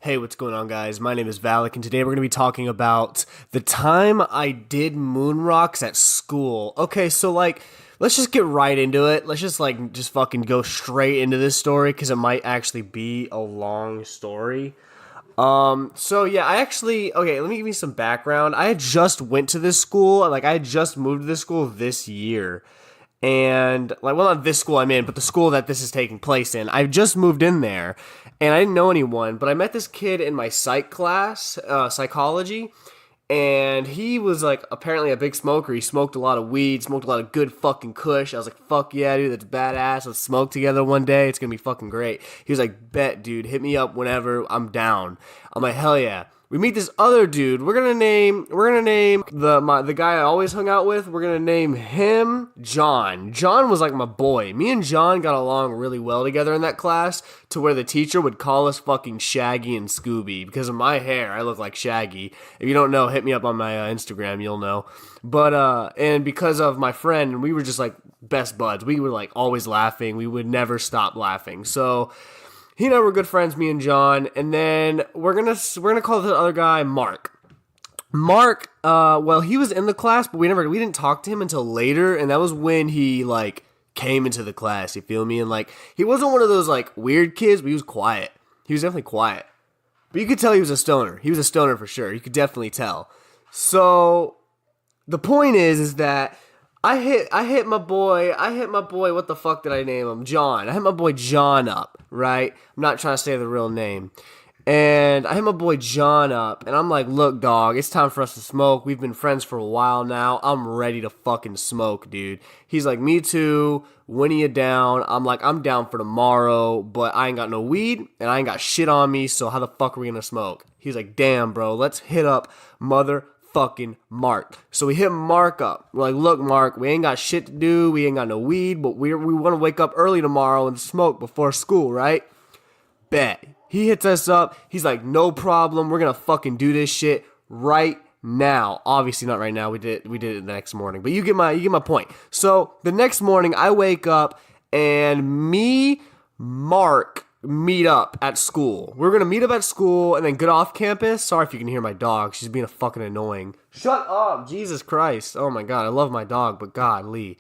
Hey, what's going on, guys? My name is Valak, and today we're going to be talking about the time I did Moonrocks at school. Okay, so, let's just get right into it. Let's just fucking go straight into this story, because it might actually be a long story. Okay, let me give you some background. I had just went to this school, I had just moved to this school this year. And, not this school I'm in, but the school that this is taking place in. I just moved in there, and I didn't know anyone, but I met this kid in my psych class, psychology, and he was, apparently a big smoker. He smoked a lot of weed, smoked a lot of good fucking kush. I was like, fuck yeah, dude, that's badass. Let's smoke together one day. It's gonna be fucking great. He was like, bet, dude, hit me up whenever. I'm down. I'm like, hell yeah. We meet this other dude. We're gonna name the guy I always hung out with. We're gonna name him John. John was like my boy. Me and John got along really well together in that class, to where the teacher would call us fucking Shaggy and Scooby because of my hair. I look like Shaggy. If you don't know, hit me up on my Instagram. You'll know. But and because of my friend, we were just like best buds. We were like always laughing. We would never stop laughing. So he and I were good friends, me and John, and then we're gonna call the other guy Mark. Mark, he was in the class, but we didn't talk to him until later, and that was when he came into the class. You feel me? And he wasn't one of those weird kids, but he was quiet. He was definitely quiet, but you could tell he was a stoner. He was a stoner for sure. You could definitely tell. So the point is that I hit my boy, what the fuck did I name him? John. I hit my boy John up, right? I'm not trying to say the real name. And I hit my boy John up, and I'm like, look, dog, it's time for us to smoke. We've been friends for a while now. I'm ready to fucking smoke, dude. He's like, me too. When are you down? I'm like, I'm down for tomorrow, but I ain't got no weed, and I ain't got shit on me, so how the fuck are we gonna smoke? He's like, damn, bro, let's hit up fucking Mark. So we hit Mark up. We're like, look, Mark, we ain't got shit to do. We ain't got no weed, but we want to wake up early tomorrow and smoke before school, right? Bet. He hits us up. He's like, no problem. We're going to fucking do this shit right now. Obviously not right now. We did it the next morning, but you get my point. So the next morning I wake up and Mark, meet up at school. We're gonna meet up at school and then get off campus. Sorry if you can hear my dog. She's being fucking annoying. Shut up, Jesus Christ. Oh my god, I love my dog, but godly.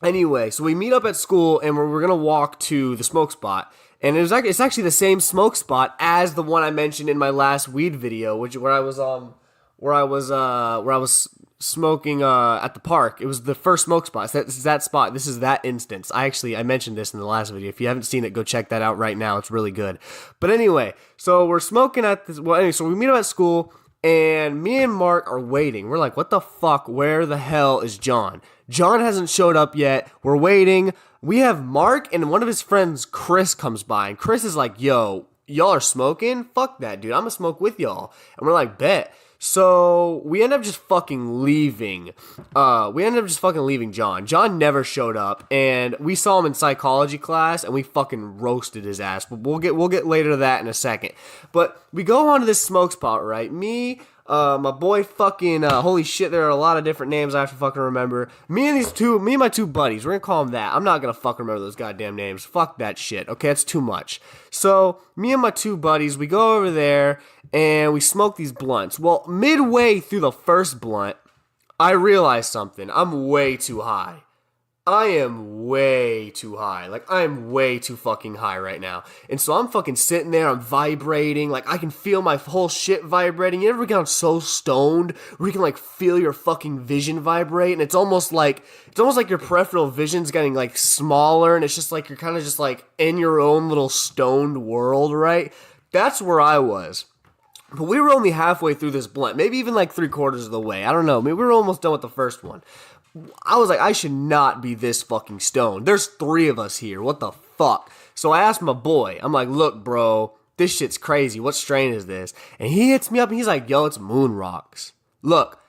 Anyway, so we meet up at school and we're gonna walk to the smoke spot. And it's actually the same smoke spot as the one I mentioned in my last weed video, where I was smoking at the park. It was the first smoke spot. This is that spot. This is that instance. I mentioned this in the last video. If you haven't seen it, go check that out right now. It's really good. But anyway, so we're smoking at this. Well, anyway, so we meet up at school, and me and Mark are waiting. We're like, what the fuck? Where the hell is John? John hasn't showed up yet. We're waiting. We have Mark and one of his friends, Chris, comes by, and Chris is like, yo, y'all are smoking? Fuck that, dude. I'm gonna smoke with y'all. And we're like, bet. So we end up just fucking leaving. John. John never showed up, and we saw him in psychology class, and we fucking roasted his ass. But we'll get later to that in a second. But we go on to this smoke spot, right? Me, my boy fucking, holy shit, there are a lot of different names I have to fucking remember. Me and my two buddies, we're gonna call them that. I'm not gonna fucking remember those goddamn names. Fuck that shit, okay? It's too much. So, me and my two buddies, we go over there, and we smoke these blunts. Well, midway through the first blunt, I realized something. I'm way too high. I am way too high. I am way too fucking high right now. And so I'm fucking sitting there, I'm vibrating, I can feel my whole shit vibrating. You ever get so stoned where you can feel your fucking vision vibrate, and it's almost like your peripheral vision's getting smaller, and it's just you're kind of just in your own little stoned world, right? That's where I was. But we were only halfway through this blunt, maybe even 3/4 of the way. I don't know. Maybe we were almost done with the first one. I was like, I should not be this fucking stoned. There's 3 of us here. What the fuck? So I asked my boy, I'm like, look, bro, this shit's crazy. What strain is this? And he hits me up and he's like, yo, it's Moonrocks. Look,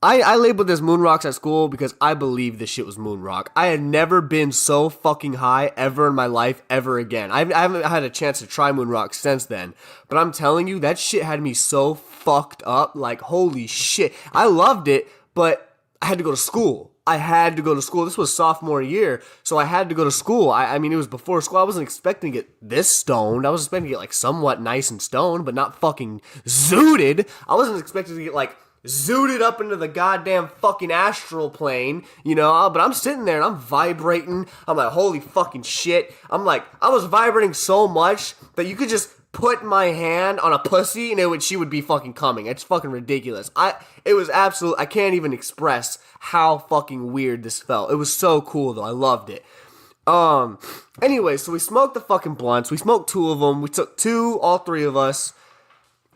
I labeled this Moonrocks at school because I believe this shit was Moonrock. I had never been so fucking high ever in my life, ever again. I haven't had a chance to try Moonrocks since then. But I'm telling you, that shit had me so fucked up. Holy shit. I loved it, but I had to go to school. I had to go to school. This was sophomore year, so I had to go to school. I mean, it was before school. I wasn't expecting to get this stoned. I was expecting to get, like, somewhat nice and stoned, but not fucking zooted. I wasn't expecting to get, like, zooted up into the goddamn fucking astral plane, you know, but I'm sitting there and I'm vibrating. I'm like, holy fucking shit. I'm like, I was vibrating so much that you could just put my hand on a pussy and she would be fucking coming. It's fucking ridiculous. It was absolute. I can't even express how fucking weird this felt. It was so cool though. I loved it. Anyway, so we smoked the fucking blunts. We smoked 2 of them. We took 2, all 3 of us.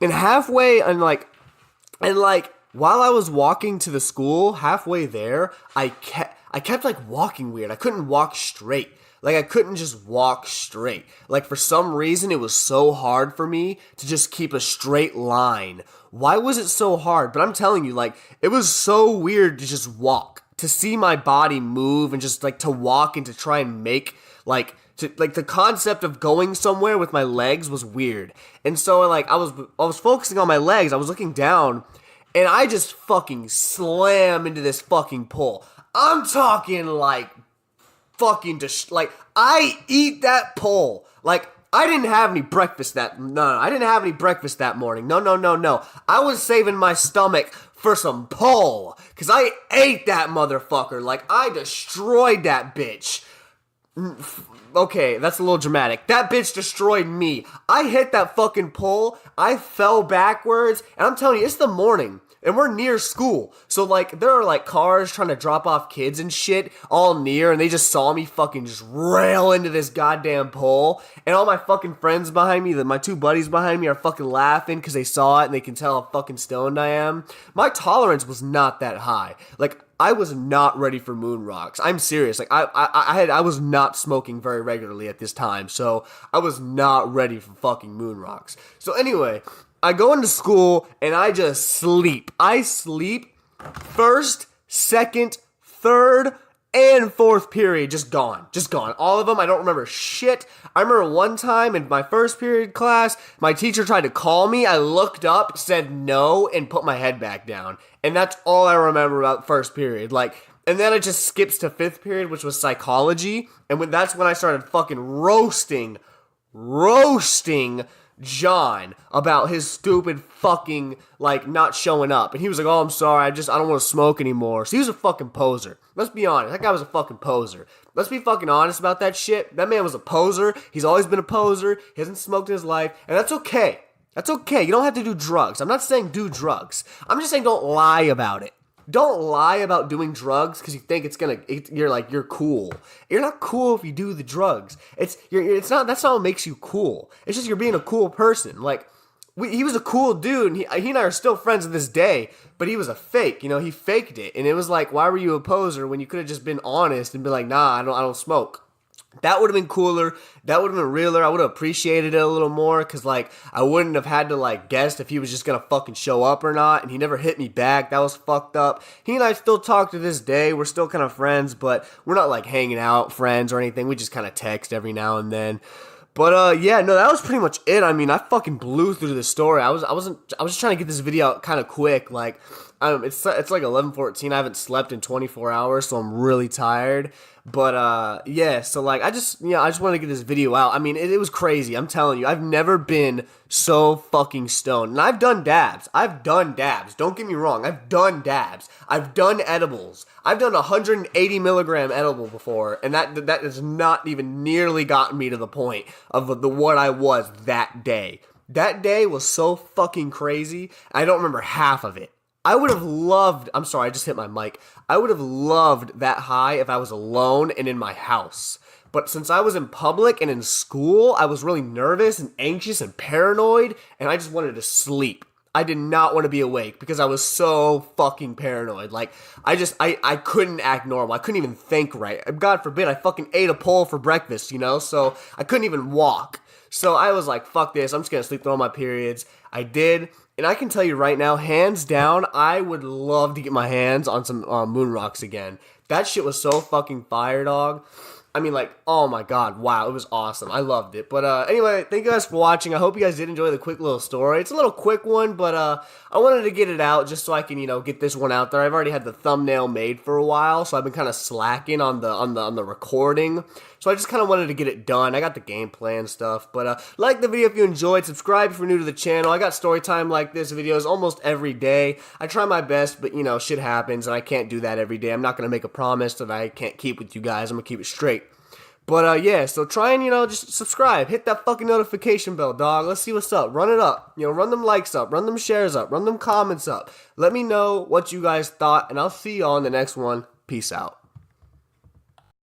And halfway, while I was walking to the school, halfway there, I kept like walking weird. I couldn't walk straight. Like, I couldn't just walk straight. Like, for some reason, it was so hard for me to just keep a straight line. Why was it so hard? But I'm telling you, like, it was so weird to just walk. To see my body move and just, like, to walk and to try and make, like, the concept of going somewhere with my legs was weird. And so, like, I was focusing on my legs. I was looking down, and I just fucking slam into this fucking pole. I'm talking, like, fucking like, I eat that pole. Like, I didn't have any breakfast I didn't have any breakfast that morning. No. I was saving my stomach for some pole, because I ate that motherfucker. Like, I destroyed that bitch. Okay, that's a little dramatic. That bitch destroyed me. I hit that fucking pole, I fell backwards, and I'm telling you, it's the morning. And we're near school. So, like, there are, like, cars trying to drop off kids and shit all near. And they just saw me fucking just rail into this goddamn pole. And all my fucking friends behind me, my 2 buddies behind me are fucking laughing because they saw it and they can tell how fucking stoned I am. My tolerance was not that high. Like, I was not ready for Moonrocks. I'm serious. Like, I was not smoking very regularly at this time. So, I was not ready for fucking Moonrocks. So, anyway, I go into school and I just sleep. I sleep first, second, third, and fourth period. Just gone. Just gone. All of them. I don't remember shit. I remember one time in my first period class, my teacher tried to call me. I looked up, said no, and put my head back down. And that's all I remember about first period. Like, and then it just skips to fifth period, which was psychology. And that's when I started fucking roasting John about his stupid fucking, like, not showing up. And he was like, oh, I'm sorry, I don't want to smoke anymore. So he was a fucking poser. Let's be honest. That guy was a fucking poser. Let's be fucking honest about that shit. That man was a poser. He's always been a poser. He hasn't smoked in his life. And that's okay. That's okay. You don't have to do drugs. I'm not saying do drugs. I'm just saying don't lie about it. Don't lie about doing drugs because you think you're cool. You're not cool if you do the drugs. That's not what makes you cool. It's just you're being a cool person. Like, he was a cool dude, and he and I are still friends to this day, but he was a fake, you know, he faked it. And it was like, why were you a poser when you could have just been honest and been like, nah, I don't smoke. That would have been cooler. That would have been realer. I would have appreciated it a little more because, like, I wouldn't have had to, like, guess if he was just going to fucking show up or not. And he never hit me back. That was fucked up. He and I still talk to this day. We're still kind of friends, but we're not, like, hanging out friends or anything. We just kind of text every now and then. But, yeah, no, that was pretty much it. I mean, I fucking blew through the story. I was just trying to get this video out kind of quick. Like, it's like 11:14. I haven't slept in 24 hours, so I'm really tired. But, yeah, so, like, I just wanted to get this video out. I mean, it was crazy. I'm telling you, I've never been so fucking stoned. And I've done dabs. Don't get me wrong. I've done dabs. I've done edibles. I've done a 180 milligram edible before, and that has not even nearly gotten me to the point of what I was that day. That day was so fucking crazy, I don't remember half of it. I would have loved, I'm sorry, I just hit my mic. I would have loved that high if I was alone and in my house. But since I was in public and in school, I was really nervous and anxious and paranoid, and I just wanted to sleep. I did not want to be awake because I was so fucking paranoid. Like, I couldn't act normal. I couldn't even think right. God forbid, I fucking ate a pole for breakfast, you know? So I couldn't even walk. So I was like, fuck this, I'm just gonna sleep through all my periods. I did. And I can tell you right now, hands down, I would love to get my hands on some Moonrocks again. That shit was so fucking fire, dog. I mean, like, oh my god, wow, it was awesome. I loved it. But anyway, thank you guys for watching. I hope you guys did enjoy the quick little story. It's a little quick one, but I wanted to get it out just so I can, get this one out there. I've already had the thumbnail made for a while, so I've been kind of slacking on the recording. So I just kind of wanted to get it done. I got the gameplay and stuff. But like the video if you enjoyed. Subscribe if you're new to the channel. I got story time like this videos almost every day. I try my best, but shit happens, and I can't do that every day. I'm not gonna make a promise that I can't keep with you guys. I'm gonna keep it straight. But yeah, so try and just subscribe, hit that fucking notification bell, dog. Let's see what's up. Run it up. Run them likes up, run them shares up, run them comments up. Let me know what you guys thought, and I'll see y'all in the next one. Peace out.